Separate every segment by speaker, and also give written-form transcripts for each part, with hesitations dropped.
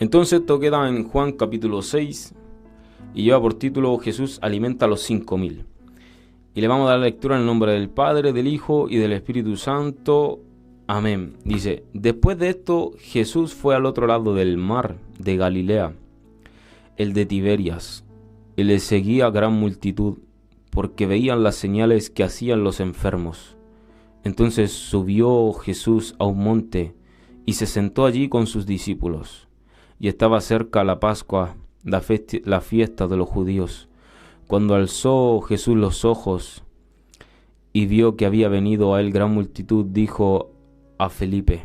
Speaker 1: Entonces esto queda en Juan capítulo 6 y lleva por título Jesús alimenta a los 5.000. Y le vamos a dar lectura en el nombre del Padre, del Hijo y del Espíritu Santo. Amén. Dice: después de esto Jesús fue al otro lado del mar de Galilea, el de Tiberias, y le seguía gran multitud, porque veían las señales que hacían los enfermos. Entonces subió Jesús a un monte y se sentó allí con sus discípulos. Y estaba cerca la Pascua, la fiesta de los judíos. Cuando alzó Jesús los ojos y vio que había venido a él gran multitud, dijo a Felipe: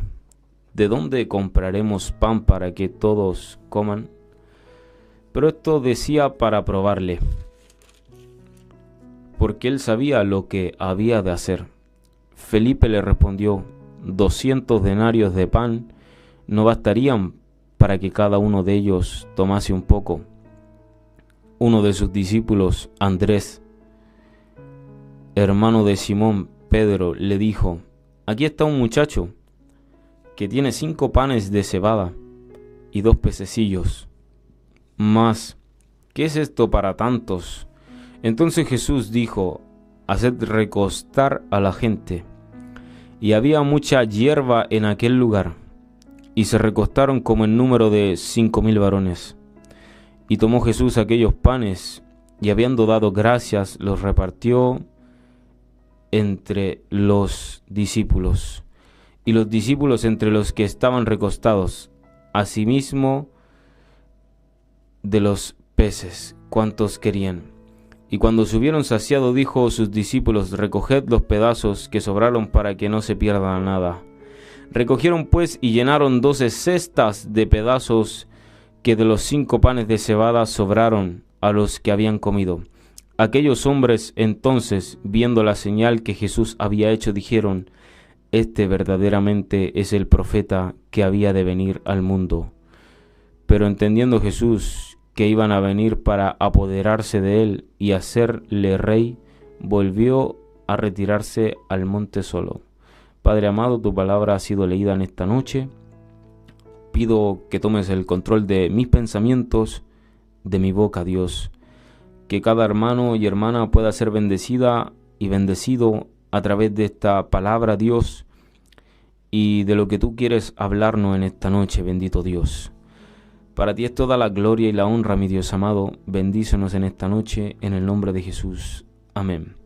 Speaker 1: ¿de dónde compraremos pan para que todos coman? Pero esto decía para probarle, porque él sabía lo que había de hacer. Felipe le respondió: 200 denarios de pan no bastarían para que cada uno de ellos tomase un poco. Uno de sus discípulos, Andrés, hermano de Simón Pedro, le dijo: aquí está un muchacho que tiene 5 panes de cebada y 2 pececillos. Mas, ¿qué es esto para tantos? Entonces Jesús dijo: haced recostar a la gente. Y había mucha hierba en aquel lugar, y se recostaron como en número de 5.000 varones. Y tomó Jesús aquellos panes, y habiendo dado gracias, los repartió entre los discípulos, y los discípulos entre los que estaban recostados, asimismo de los peces, cuantos querían. Y cuando se hubieron saciado, dijo a sus discípulos: recoged los pedazos que sobraron para que no se pierda nada. Recogieron pues y llenaron 12 cestas de pedazos que de los 5 panes de cebada sobraron a los que habían comido. Aquellos hombres entonces, viendo la señal que Jesús había hecho, dijeron: este verdaderamente es el profeta que había de venir al mundo. Pero entendiendo Jesús que iban a venir para apoderarse de él y hacerle rey, volvió a retirarse al monte solo. Padre amado, tu palabra ha sido leída en esta noche. Pido que tomes el control de mis pensamientos, de mi boca, Dios. Que cada hermano y hermana pueda ser bendecida y bendecido a través de esta palabra, Dios, y de lo que tú quieres hablarnos en esta noche, bendito Dios. Para ti es toda la gloria y la honra, mi Dios amado. Bendícenos en esta noche, en el nombre de Jesús. Amén.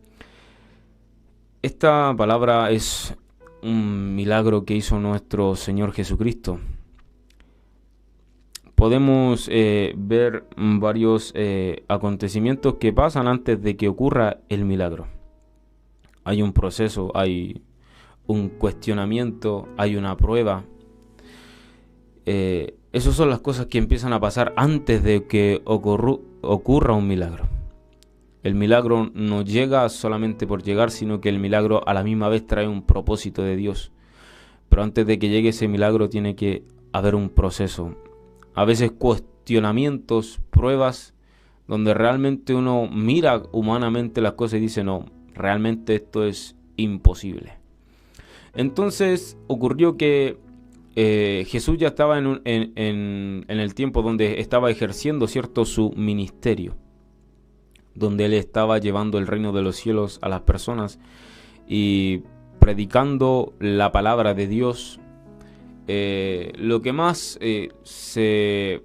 Speaker 1: Esta palabra es un milagro que hizo nuestro Señor Jesucristo. Podemos ver varios acontecimientos que pasan antes de que ocurra el milagro. Hay un proceso, hay un cuestionamiento, hay una prueba. Esas son las cosas que empiezan a pasar antes de que ocurra un milagro. El milagro no llega solamente por llegar, sino que el milagro a la misma vez trae un propósito de Dios. Pero antes de que llegue ese milagro tiene que haber un proceso. A veces cuestionamientos, pruebas, donde realmente uno mira humanamente las cosas y dice: no, realmente esto es imposible. Entonces ocurrió que Jesús ya estaba en el tiempo donde estaba ejerciendo, ¿cierto?, su ministerio, donde él estaba llevando el reino de los cielos a las personas y predicando la palabra de Dios. Lo que más se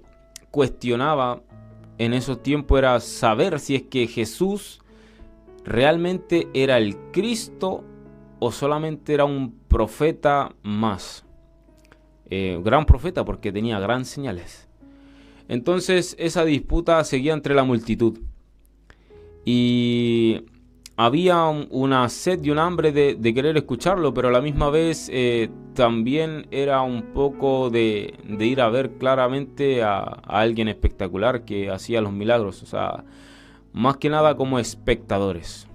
Speaker 1: cuestionaba en esos tiempos era saber si es que Jesús realmente era el Cristo o solamente era un profeta más. Gran profeta, porque tenía gran señales. Entonces esa disputa seguía entre la multitud. Y había una sed y un hambre de querer escucharlo, pero a la misma vez también era un poco de ir a ver claramente a alguien espectacular que hacía los milagros. O sea, más que nada como espectadores.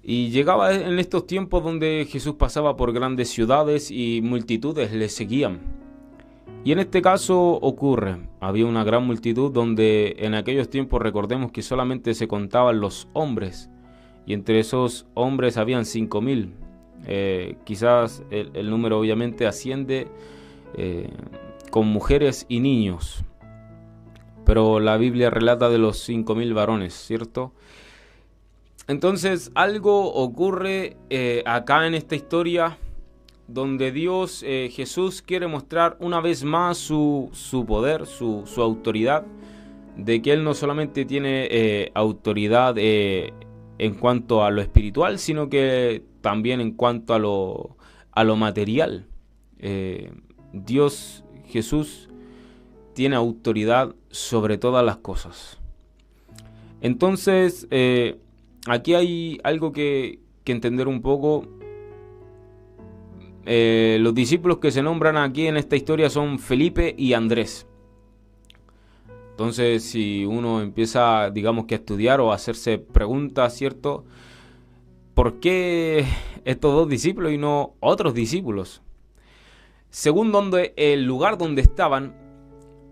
Speaker 1: Y llegaba en estos tiempos donde Jesús pasaba por grandes ciudades y multitudes le seguían. Y en este caso ocurre, había una gran multitud donde en aquellos tiempos recordemos que solamente se contaban los hombres. Y entre esos hombres habían 5.000. Quizás el número obviamente asciende con mujeres y niños. Pero la Biblia relata de los 5.000 varones, ¿cierto? Entonces algo ocurre acá en esta historia donde Dios, Jesús, quiere mostrar una vez más su poder, su autoridad, de que Él no solamente tiene autoridad en cuanto a lo espiritual, sino que también en cuanto a lo material. Dios, Jesús, tiene autoridad sobre todas las cosas. Entonces, aquí hay algo que entender un poco. Los discípulos que se nombran aquí en esta historia son Felipe y Andrés. Entonces, si uno empieza, digamos que a estudiar o a hacerse preguntas, ¿cierto? ¿Por qué estos dos discípulos y no otros discípulos? Según el lugar donde estaban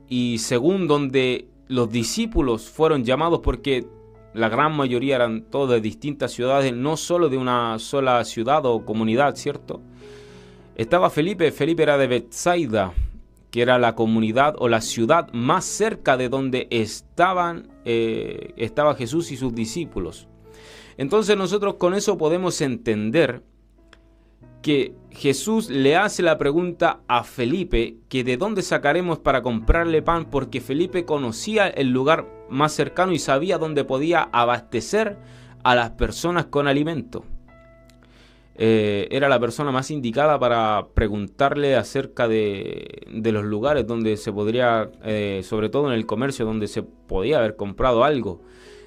Speaker 1: y según donde los discípulos fueron llamados, porque la gran mayoría eran todos de distintas ciudades, no solo de una sola ciudad o comunidad, ¿cierto? Estaba Felipe era de Betsaida, que era la comunidad o la ciudad más cerca de donde estaba Jesús y sus discípulos. Entonces nosotros con eso podemos entender que Jesús le hace la pregunta a Felipe que de dónde sacaremos para comprarle pan, porque Felipe conocía el lugar más cercano y sabía dónde podía abastecer a las personas con alimento. Era la persona más indicada para preguntarle acerca de los lugares donde se podría, sobre todo en el comercio, donde se podía haber comprado algo.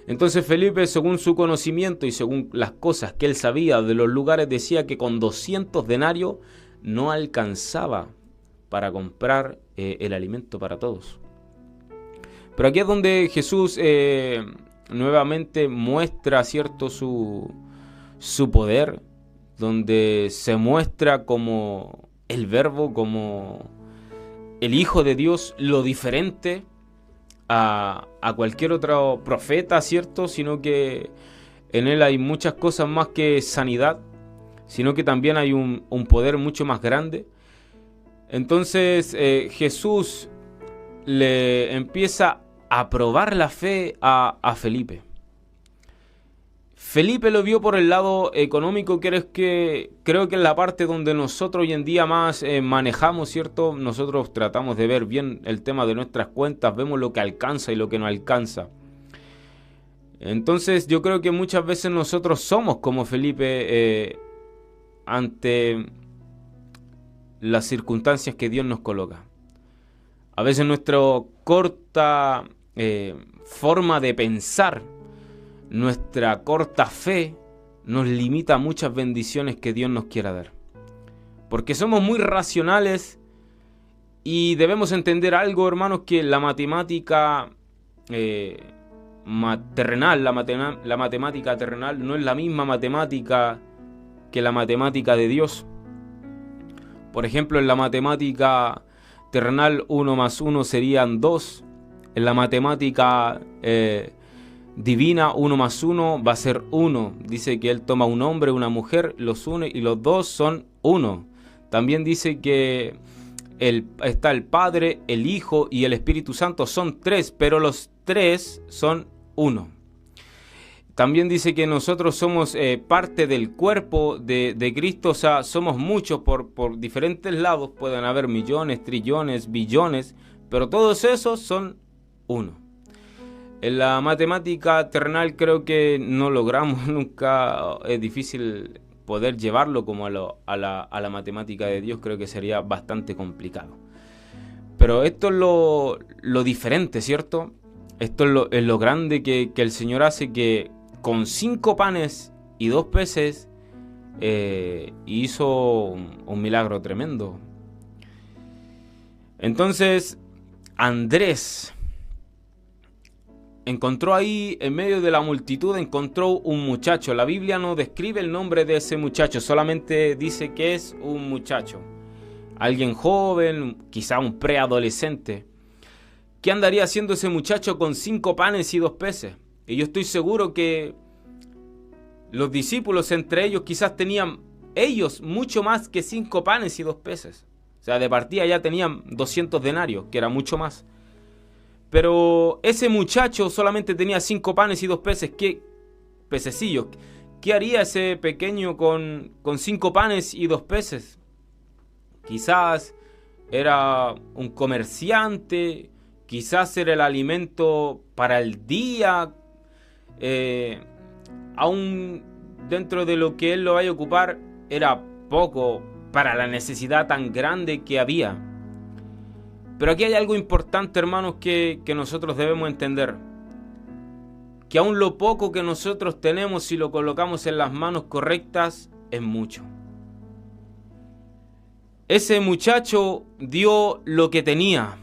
Speaker 1: Entonces Felipe, según su conocimiento y según las cosas que él sabía de los lugares, decía que con 200 denarios no alcanzaba para comprar el alimento para todos. Pero aquí es donde Jesús nuevamente muestra, ¿cierto?, su poder, donde se muestra como el Verbo, como el Hijo de Dios, lo diferente a cualquier otro profeta, ¿cierto? Sino que en él hay muchas cosas más que sanidad, sino que también hay un poder mucho más grande. Entonces Jesús le empieza a probar la fe a Felipe. Felipe lo vio por el lado económico, que creo que es la parte donde nosotros hoy en día más manejamos, ¿cierto? Nosotros tratamos de ver bien el tema de nuestras cuentas, vemos lo que alcanza y lo que no alcanza. Entonces yo creo que muchas veces nosotros somos como Felipe ante las circunstancias que Dios nos coloca. A veces nuestra corta forma de pensar, nuestra corta fe nos limita a muchas bendiciones que Dios nos quiera dar. Porque somos muy racionales y debemos entender algo, hermanos, que la matemática terrenal, la matemática terrenal no es la misma matemática que la matemática de Dios. Por ejemplo, en la matemática terrenal 1 más 1 serían 2. En la matemática divina 1 más 1 va a ser 1. Dice que Él toma un hombre, una mujer, los une y los dos son 1. También dice que está el Padre, el Hijo y el Espíritu Santo, son 3, pero los 3 son 1. También dice que nosotros somos parte del cuerpo de Cristo, o sea, somos muchos por diferentes lados, pueden haber millones, trillones, billones, pero todos esos son 1. En la matemática terrenal creo que no logramos nunca, es difícil poder llevarlo como a la matemática de Dios, creo que sería bastante complicado. Pero esto es lo diferente, ¿cierto? Esto es lo grande que el Señor hace, que con 5 panes y 2 peces hizo un milagro tremendo. Entonces, Andrés encontró ahí, en medio de la multitud, encontró un muchacho. La Biblia no describe el nombre de ese muchacho, solamente dice que es un muchacho. Alguien joven, quizá un preadolescente. ¿Qué andaría haciendo ese muchacho con 5 panes y 2 peces? Y yo estoy seguro que los discípulos entre ellos quizás tenían ellos mucho más que 5 panes y 2 peces. sea, de partida ya tenían 200 denarios, que era mucho más. Pero ese muchacho solamente tenía 5 panes y 2 peces. ¿Qué pececillos? ¿Qué haría ese pequeño con 5 panes y 2 peces? Quizás era un comerciante, quizás era el alimento para el día, aún dentro de lo que él lo vaya a ocupar, era poco para la necesidad tan grande que había. Pero aquí hay algo importante, hermanos, que nosotros debemos entender. Que aún lo poco que nosotros tenemos, si lo colocamos en las manos correctas, es mucho. Ese muchacho dio lo que tenía,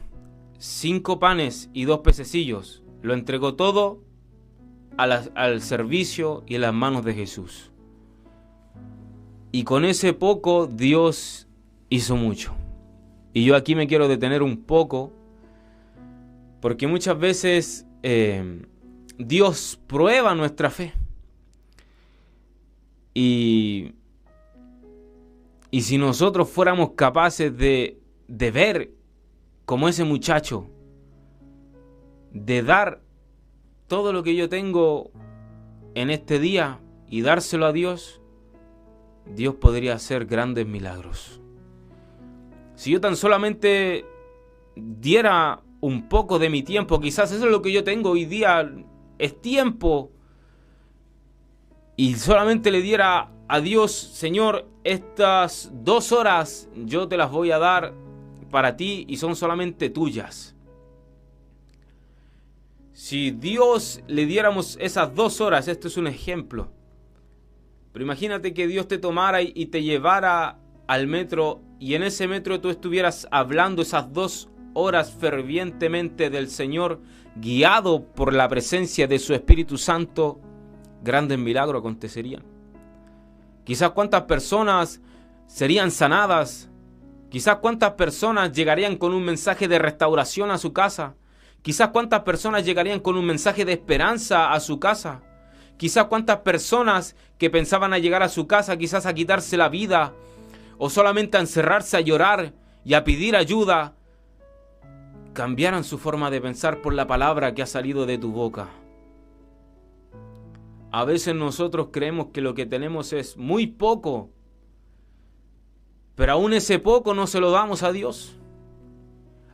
Speaker 1: 5 panes y 2 pececillos. Lo entregó todo al servicio y en las manos de Jesús. Y con ese poco Dios hizo mucho. Y yo aquí me quiero detener un poco, porque muchas veces Dios prueba nuestra fe. Y si nosotros fuéramos capaces de ver como ese muchacho, de dar todo lo que yo tengo en este día y dárselo a Dios, Dios podría hacer grandes milagros. Si yo tan solamente diera un poco de mi tiempo, quizás eso es lo que yo tengo hoy día, es tiempo, y solamente le diera a Dios: Señor, estas 2 horas yo te las voy a dar para ti y son solamente tuyas. Si Dios le diéramos esas 2 horas, esto es un ejemplo, pero imagínate que Dios te tomara y te llevara al metro, y en ese metro tú estuvieras hablando esas 2 horas fervientemente del Señor, guiado por la presencia de su Espíritu Santo, grandes milagros acontecerían. Quizás cuántas personas serían sanadas, quizás cuántas personas llegarían con un mensaje de restauración a su casa, quizás cuántas personas llegarían con un mensaje de esperanza a su casa, quizás cuántas personas que pensaban a llegar a su casa quizás a quitarse la vida o solamente a encerrarse a llorar y a pedir ayuda, cambiaran su forma de pensar por la palabra que ha salido de tu boca. A veces nosotros creemos que lo que tenemos es muy poco, pero aún ese poco no se lo damos a Dios.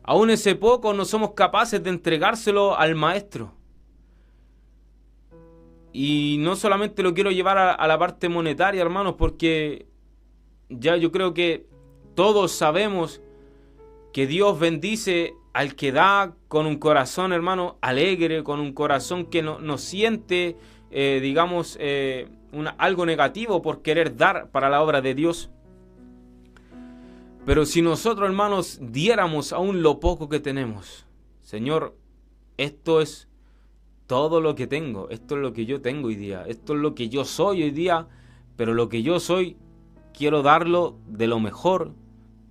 Speaker 1: Aún ese poco no somos capaces de entregárselo al Maestro. Y no solamente lo quiero llevar a la parte monetaria, hermanos, porque ya yo creo que todos sabemos que Dios bendice al que da con un corazón, hermano, alegre, con un corazón que no siente, algo negativo por querer dar para la obra de Dios. Pero si nosotros, hermanos, diéramos aún lo poco que tenemos: Señor, esto es todo lo que tengo, esto es lo que yo tengo hoy día, esto es lo que yo soy hoy día, pero lo que yo soy quiero darlo de lo mejor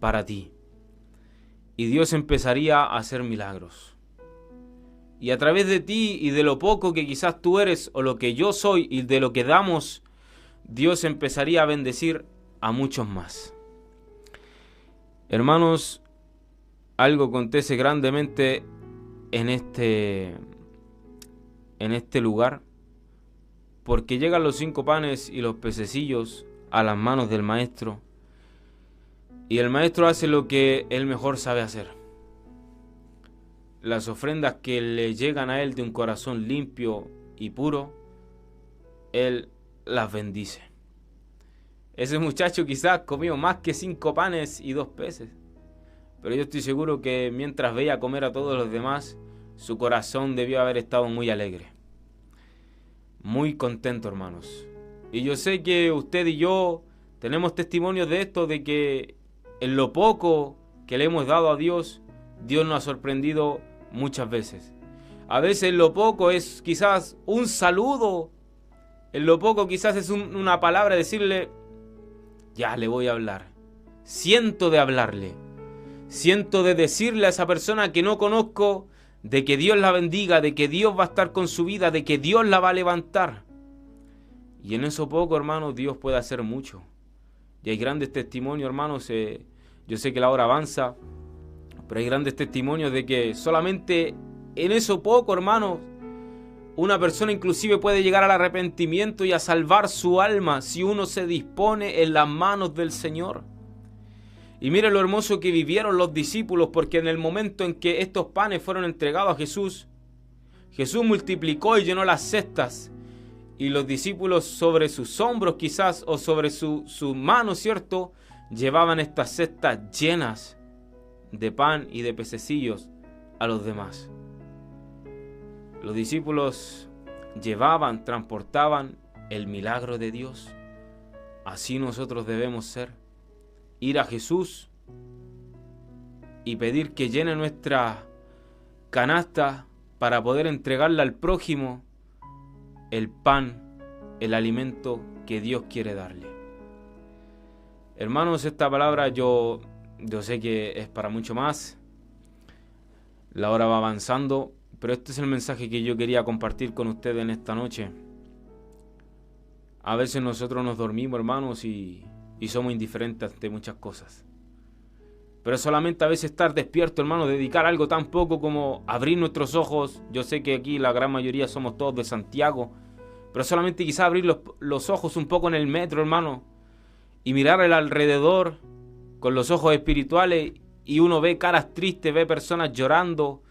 Speaker 1: para ti. Y Dios empezaría a hacer milagros. Y a través de ti y de lo poco que quizás tú eres o lo que yo soy y de lo que damos, Dios empezaría a bendecir a muchos más. Hermanos, algo acontece grandemente en este lugar, porque llegan los 5 panes y los pececillos a las manos del Maestro, y el Maestro hace lo que él mejor sabe hacer. Las ofrendas que le llegan a él de un corazón limpio y puro, él las bendice. Ese muchacho quizás comió más que 5 panes y 2 peces, pero yo estoy seguro que mientras veía comer a todos los demás, su corazón debió haber estado muy alegre, muy contento, hermanos. Y yo sé que usted y yo tenemos testimonios de esto, de que en lo poco que le hemos dado a Dios, Dios nos ha sorprendido muchas veces. A veces lo poco es quizás un saludo, en lo poco quizás es una palabra, decirle: ya le voy a hablar, siento de hablarle, siento de decirle a esa persona que no conozco, de que Dios la bendiga, de que Dios va a estar con su vida, de que Dios la va a levantar. Y en eso poco, hermanos, Dios puede hacer mucho. Y hay grandes testimonios, hermanos. Yo sé que la hora avanza, pero hay grandes testimonios de que solamente en eso poco, hermanos, una persona inclusive puede llegar al arrepentimiento y a salvar su alma si uno se dispone en las manos del Señor. Y mire lo hermoso que vivieron los discípulos, porque en el momento en que estos panes fueron entregados a Jesús, Jesús multiplicó y llenó las cestas, y los discípulos sobre sus hombros quizás, o sobre sus manos, ¿cierto?, llevaban estas cestas llenas de pan y de pececillos a los demás. Los discípulos llevaban, transportaban el milagro de Dios. Así nosotros debemos ser. Ir a Jesús y pedir que llene nuestra canasta para poder entregarle al prójimo el pan, el alimento que Dios quiere darle. Hermanos, esta palabra yo sé que es para mucho más. La hora va avanzando, pero este es el mensaje que yo quería compartir con ustedes en esta noche. A veces nosotros nos dormimos, hermanos, y somos indiferentes ante muchas cosas. Pero solamente a veces estar despierto, hermano, dedicar algo tan poco como abrir nuestros ojos. Yo sé que aquí la gran mayoría somos todos de Santiago, pero solamente quizás abrir los ojos un poco en el metro, hermano, y mirar al alrededor con los ojos espirituales, y uno ve caras tristes, ve personas llorando,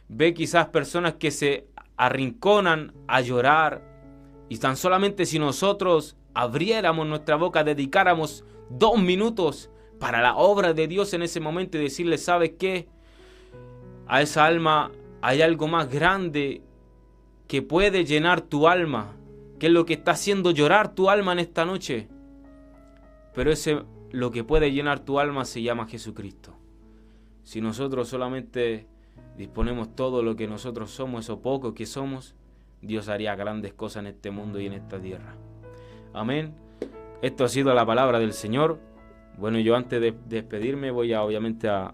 Speaker 1: ve quizás personas que se arrinconan a llorar. Y tan solamente si nosotros abriéramos nuestra boca, dedicáramos 2 minutos para la obra de Dios en ese momento y decirle, ¿sabes qué? A esa alma hay algo más grande que puede llenar tu alma, que es lo que está haciendo llorar tu alma en esta noche. Pero lo que puede llenar tu alma se llama Jesucristo. Si nosotros solamente disponemos todo lo que nosotros somos, eso poco que somos, Dios haría grandes cosas en este mundo y en esta tierra. Amén. Esto ha sido la palabra del Señor. Bueno, yo antes de despedirme voy obviamente a